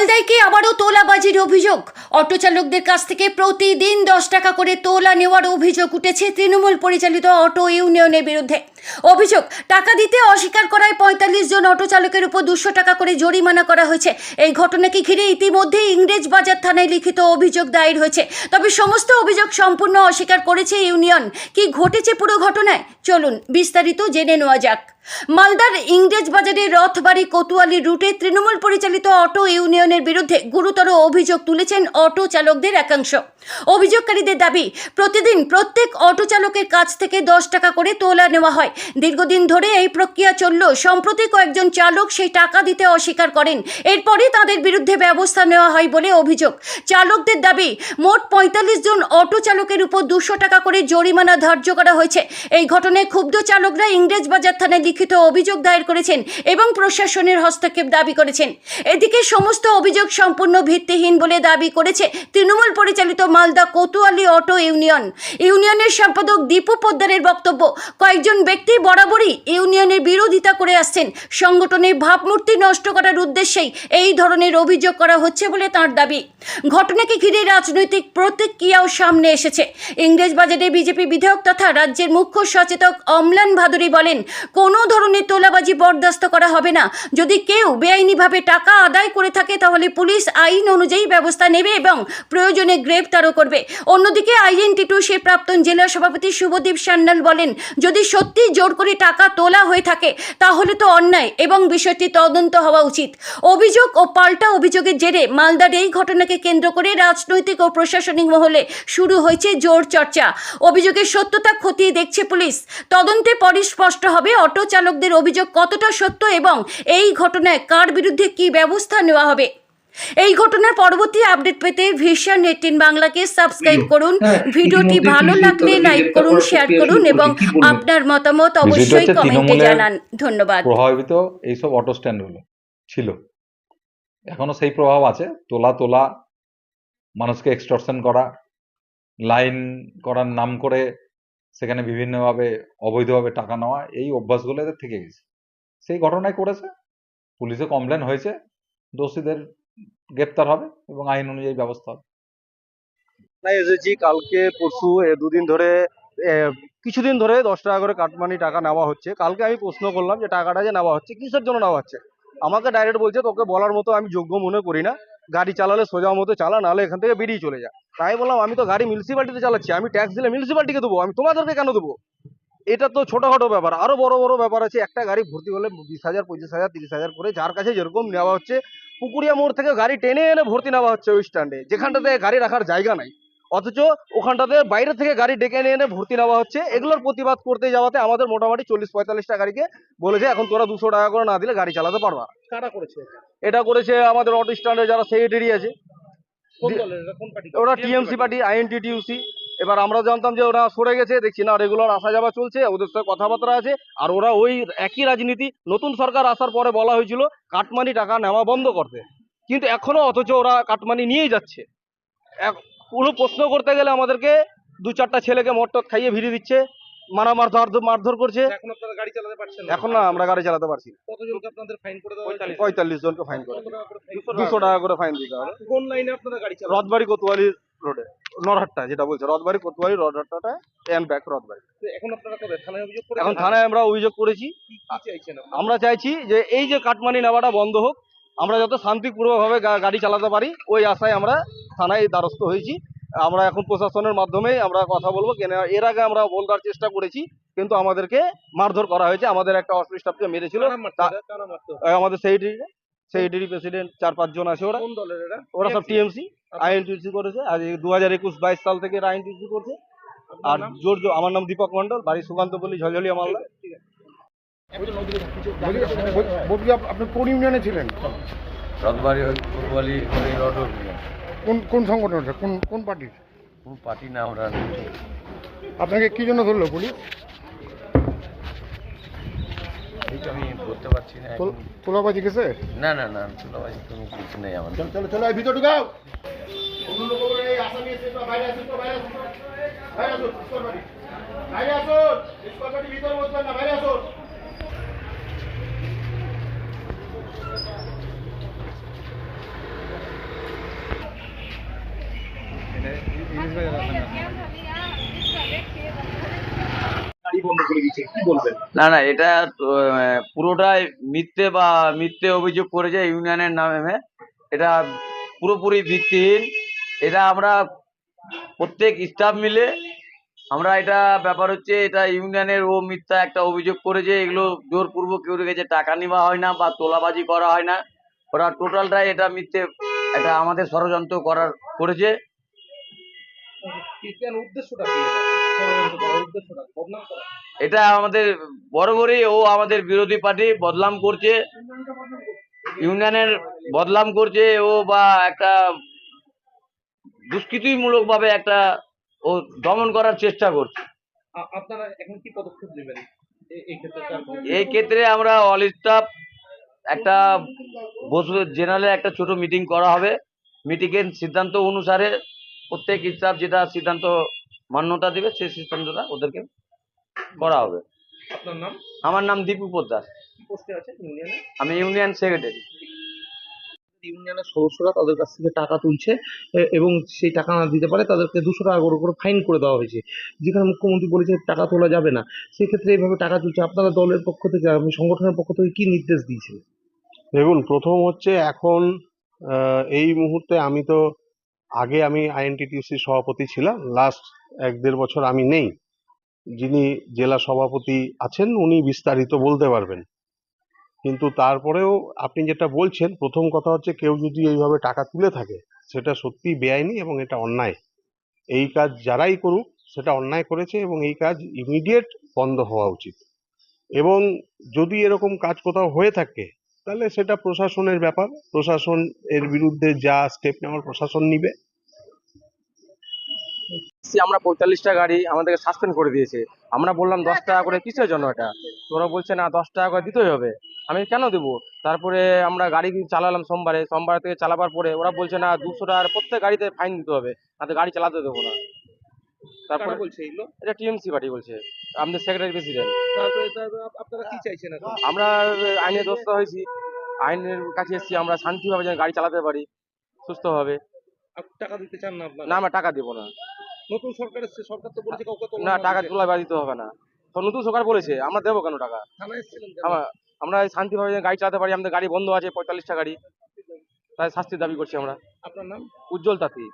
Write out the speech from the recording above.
মালদায় কি আবারও তোলাবাজির অভিযোগ। অটো চালকদের কাছ থেকে প্রতিদিন 10 টাকা করে তোলা নেওয়ার অভিযোগ উঠেছে তৃণমূল পরিচালিত অটো ইউনিয়নের বিরুদ্ধে। অভিযোগ, টাকা দিতে অস্বীকার করায় 45 জন অটো চালকের উপর 200 টাকা করে জরিমানা করা হয়েছে। এই ঘটনাকে ঘিরে ইতিমধ্যে ইংরেজবাজার থানায় লিখিত অভিযোগ দায়ের হয়েছে। তবে সমস্ত অভিযোগ সম্পূর্ণ অস্বীকার করেছে ইউনিয়ন। কি ঘটেছে পুরো ঘটনায়, চলুন বিস্তারিত জেনে নেওয়া যাক। মালদার ইংরেজবাজারের রথবাড়ি কোতোয়ালি রুটে তৃণমূল পরিচালিত অটো ইউনিয়নের বিরুদ্ধে গুরুতর অভিযোগ তুলেছেন অটো চালকদের একাংশ। অভিযোগকারীদের দাবি, প্রতিদিন প্রত্যেক অটো চালকের কাছ থেকে 10 টাকা করে তোলা নেওয়া হয়। দীর্ঘদিন ধরে এই প্রক্রিয়া চলল। সম্প্রতি কয়েকজন চালক সেই টাকা দিতে অস্বীকার করেন। এরপরই তাদের বিরুদ্ধে ব্যবস্থা নেওয়া হয় বলে অভিযোগ। চালকদের দাবি, মোট 45 জন অটো চালকের উপর 200 টাকা করে জরিমানা ধার্য করা হয়েছে। এই ঘটনায় ক্ষুব্ধ চালকরা ইংরেজবাজার থানায় লিখিত অভিযোগ দায়ের করেছেন এবং প্রশাসনের হস্তক্ষেপ দাবি করেছেন। এদিকে সমস্ত অভিযোগ সম্পূর্ণ ভিত্তিহীন বলে দাবি করেছে তৃণমূল পরিচালিত মালদা কোতোয়ালি অটো ইউনিয়ন। ইউনিয়নের সম্পাদক দীপু পোদ্দারের বক্তব্য, কয়েকজন ব্যক্তি বরাবরই ইউনিয়নের বিরোধিতা করে আসছেন। সংগঠনের ভাবমূর্তি নষ্ট করার উদ্দেশ্যেই এই ধরনের অভিযোগ করা হচ্ছে বলে তাঁর দাবি। ঘটনাকে ঘিরে রাজনৈতিক প্রতিক্রিয়াও সামনে এসেছে। ইংরেজবাজারে বিজেপি বিধায়ক তথা রাজ্যের মুখ্য সচেতক অম্লান ভাদুরী বলেন, কোনো ধরনের তোলাবাজি বরদাস্ত করা হবে না। যদি কেউ বেআইনিভাবে টাকা আদায় করে থাকে তাহলে পুলিশ আইন অনুযায়ী ব্যবস্থা নেবে এবং প্রয়োজনে গ্রেপ্তারও করবে। অন্যদিকে আইএনটিটিউসির প্রাক্তন জেলা সভাপতি শুভদীপ সান্যাল বলেন, যদি সত্যি জোর করে টাকা তোলা হয়ে থাকে তাহলে তো অন্যায় এবং বিষয়টি তদন্ত হওয়া উচিত। অভিযোগ ও পাল্টা অভিযোগের জেরে মালদার এই ঘটনাকে কেন্দ্র করে রাজনৈতিক ও প্রশাসনিক মহলে শুরু হয়েছে জোর চর্চা। অভিযোগের সত্যতা খতিয়ে দেখছে পুলিশ। তদন্তে পরই স্পষ্ট হবে অটো চালকদের অভিযোগ কতটা সত্য এবং এই ঘটনায় কার বিরুদ্ধে কি ব্যবস্থা নেওয়া হবে। এই ঘটনার পরবর্তী আপডেট পেতে ভিশন 18 বাংলাকে সাবস্ক্রাইব করুন। ভিডিওটি ভালো লাগলে লাইক করুন, শেয়ার করুন এবং আপনার মতামত অবশ্যই কমেন্টে জানান। ধন্যবাদ। প্রভাবিত এইসব অটো স্ট্যান্ডগুলো ছিল, এখনো সেই প্রভাব আছে। তোলা মানুষকে এক্সটর্শন করা, লাইন করার নাম করে সেখানে বিভিন্নভাবে অবৈধভাবে টাকা নেওয়া, এই অভ্যাসগুলো এদের থেকে গেছে। সেই ঘটনায় করেছে, পুলিশে কমপ্লেন হয়েছে, দোষীদের গ্রেপ্তার হবে এবং আইন অনুযায়ী ব্যবস্থা হবে। এসেছি কালকে পরশু দুদিন ধরে কিছুদিন ধরে 10 টাকা করে কাটমানি টাকা নেওয়া হচ্ছে। কালকে আমি প্রশ্ন করলাম যে টাকাটা যে নেওয়া হচ্ছে কিসের জন্য নেওয়া হচ্ছে। আমাকে ডাইরেক্ট বলছে, তোকে বলার মতো আমি যোগ্য মনে করি না, গাড়ি চালালে সোজা মতো চালা, নাহলে এখান থেকে বেরিয়ে চলে যা। তাই বললাম, আমি তো গাড়ি মিউনিসিপ্যালিটিতে চালাচ্ছি, আমি ট্যাক্স দিলে মিউনিসিপ্যালিটিকে দেবো, আমি তোমাদেরকে কেন দেবো? এটা তো ছোটখাটো ব্যাপার, আরো বড় বড় ব্যাপার আছে। একটা গাড়ি ভর্তি হলে 20,000, 25,000, 30,000 করে, যার কাছে যেরকম নেওয়া হচ্ছে। পুকুরিয়া মোড় থেকে গাড়ি টেনে এনে ভর্তি নেওয়া হচ্ছে ওই স্ট্যান্ডে, যেখানটাতে গাড়ি রাখার জায়গা নাই, অথচ ওখানটাতে বাইরে থেকে গাড়ি ডেকে এনে ভর্তি নেওয়া হচ্ছে। এগুলোর প্রতিবাদ করতে যাওয়াতে আমাদের মোটামুটি 40-45টা গাড়িকে বলেছে এখন তোরা 200 টাকা করে না দিলে গাড়ি চালাতে পারবা। কারা করেছে এটা? করেছে আমাদের অটো স্ট্যান্ডে যারা সেক্রেটারি আছে, ওরা টিএমসি পার্টি, আইএনটিটিউসি। এবার আমরা জানতাম যে ওরা সরে গেছে, দেখছি না রেগুলার আসা যাওয়া চলছে, ওদের সাথে কথাবার্তা আছে। আর ওরা ওই একই রাজনীতি, নতুন সরকার আসার পরে বলা হয়েছিল কাটমানি টাকা নেওয়া বন্ধ করতে, কিন্তু এখনো অথচ ওরা কাটমানি নিয়েই যাচ্ছে। কোনো প্রশ্ন করতে গেলে আমাদেরকে 2-4টা ছেলেকে মটট খাইয়ে ভিড়ে দিচ্ছে, মারধর করছে। এখন না, আমরা গাড়ি চালাতে পারছি না। 45 জনকে ফাইন করে 200 টাকা করে ফাইন দিতে হবে। কোন লাইনে আপনারা গাড়ি চালান? রথবাড়ি কোতোয়ালি রোডে, নরহাট্টা যেটা বলছে, রথবাড়ি কোতোয়ালি রথহাট্টাটা এন্ড ব্যাক রথবাড়ি। এখন আপনারা থানায় অভিযোগ করেছেন? এখন থানায় আমরা অভিযোগ করেছি। আমরা চাইছি যে এই যে কাটমানি নেওয়াটা বন্ধ হোক, আমরা যত শান্তিপূর্ণভাবে গাড়ি চালাতে পারি ওই আশায় আমরা থানায় দ্বারস্থ হয়েছি। আমরা এখন প্রশাসনের মাধ্যমে আমরা কথা বলবো। কেন এর আগে আমরা বলার চেষ্টা করেছি, কিন্তু আমাদেরকে মারধর করা হয়েছে। আমাদের একটা অফিস স্টাফকে মেরেছিল, আমাদের সেক্রেটারি প্রেসিডেন্ট 4-5 জন আছে। ওরা সব টিএমসি, আইএনটিসি করেছে। আর 2021-22 সাল থেকে আইএনটিসি করছে। আর আমার নাম দীপক মন্ডল, বাড়ি সুকান্তপল্লী, ঝলঝলিয়া, মালদা। আপনি কোন ইউনিয়নে ছিলেন? কোন সংগঠন, কোন পার্টির? কোন পার্টি না, আমরা আপনাকে কি জন্য ধরলো পুলিশ? আমি বলতে পারছি না। তোলাবাজি গেছে? না না না, তোলাবাজি কোনো কিছু নেই আমাদের। চলো চলো ভিতরে ঢুকাও। করে দিচ্ছে, কি বলবেন? না না, এটা পুরোটাই মিথ্যে অভিযোগ করেছে ইউনিয়নের নামে। এটা পুরোপুরি ভিত্তিহীন। এটা আমরা প্রত্যেক স্টাফ মিলে আমরা এটা ব্যাপার হচ্ছে, এটা ইউনিয়নের ও মিথ্যা একটা অভিযোগ করেছে। এগুলো জোরপূর্বক কেউ গেছে, টাকা নেওয়া হয় না বা তোলাবাজি করা হয় না। ওরা টোটালটাই এটা মিথ্যে, এটা আমাদের ষড়যন্ত্র করেছে। কেন, উদ্দেশ্যটা কি? ষড়যন্ত্র করার উদ্দেশ্যটা বদনাম করা? এটা আমাদের বরাবরই ও আমাদের বিরোধী পার্টি বদনাম করছে, ইউনিয়নের বদনাম করছে ও, বা একটা দুষ্কৃতিমূলক ভাবে একটা ও দমন করার চেষ্টা করছে। আপনারা এখন কি পদক্ষেপ নেবেন এই ক্ষেত্রে? এই ক্ষেত্রে আমরা অল স্টাফ একটা বসবে, জেনারেলে একটা ছোট মিটিং করা হবে। মিটিংয়ের সিদ্ধান্ত অনুসারে প্রত্যেক স্টাফ যেটা সিদ্ধান্ত মান্যতা দিবে সেই সিদ্ধান্তটা ওদেরকে করা হবে। আপনার নাম? আমার নাম দীপু পোদ্দার, কি পোস্টে আছে ইউনিয়নে? আমি ইউনিয়ন সেক্রেটারি। ইউনিয়নের সদস্যরা তাদের কাছ থেকে টাকা তুলছে এবং সেই টাকা না দিতে পারে তাদেরকে 200 টাকা করে ফাইন করে দেওয়া হয়েছে, যেখানে মুখ্যমন্ত্রী বলেছে টাকা তোলা যাবে না। সেক্ষেত্রে এইভাবে টাকা তুলছে, আপনারা দলের পক্ষ থেকে, আপনি সংগঠনের পক্ষ থেকে কি নির্দেশ দিয়েছেন? দেখুন, প্রথম হচ্ছে এখন এই মুহূর্তে আমি আইএনটিটিউসির সভাপতি ছিলাম, লাস্ট 1-1.5 বছর আমি নেই। যিনি জেলা সভাপতি আছেন উনি বিস্তারিত বলতে পারবেন। কিন্তু তারপরেও আপনি যেটা বলছেন, প্রথম কথা হচ্ছে কেউ যদি এইভাবে টাকা তুলে থাকে সেটা সত্যি বেআইনি এবং এটা অন্যায়। এই কাজ যারাই করুক সেটা অন্যায় করেছে এবং এই কাজ ইমিডিয়েট বন্ধ হওয়া উচিত। এবং যদি এরকম কাজ কোথাও হয়ে থাকে তাহলে সেটা প্রশাসনের ব্যাপার, প্রশাসন এর বিরুদ্ধে যা স্টেপ নেওয়ার প্রশাসন নিবে। আমরা 45টা গাড়ি আমাদেরকে সাসপেন্ড করে দিয়েছে। আমরা বললাম 10 টাকা করে, কিসের জন্য এটা? তো ওরা বলছে না 10 টাকা করে দিতেই হবে। আমি কেন দেবো? তারপরে আমরা গাড়ি চালালাম সোমবার থেকে চালাবার পরে ওরা বলছে না 200 টাকার প্রত্যেক গাড়িতে ফাইন দিতে হবে, না তো গাড়ি চালাতে দেবো না। তারপরে বলছে এগুলো, এটা টিএমসি পার্টি বলছে, আমাদের সেক্রেটারি প্রেসিডেন্ট। আপনারা কি চাইছেন এখন? আমরা আইনের দ্বারস্থ হয়েছি, আইনের কাছে এসেছি, আমরা শান্তিভাবে যেন গাড়ি চালাতে পারি সুস্থভাবে। টাকা দিতে চান না আপনারা? না, আমরা টাকা দেবো না। নতুন সরকার এসেছে, সরকার তো বলছে কাউকে না টাকা তোলা দিতে হবে না। তো নতুন সরকার বলেছে, আমরা দেবো কেন টাকা? আমরা শান্তিভাবে যেন গাড়ি চালাতে পারি, আমাদের গাড়ি বন্ধ আছে 45টা গাড়ি, তাই শাস্তির দাবি করছি আমরা। আপনার নাম? উজ্জ্বল তাঁতি।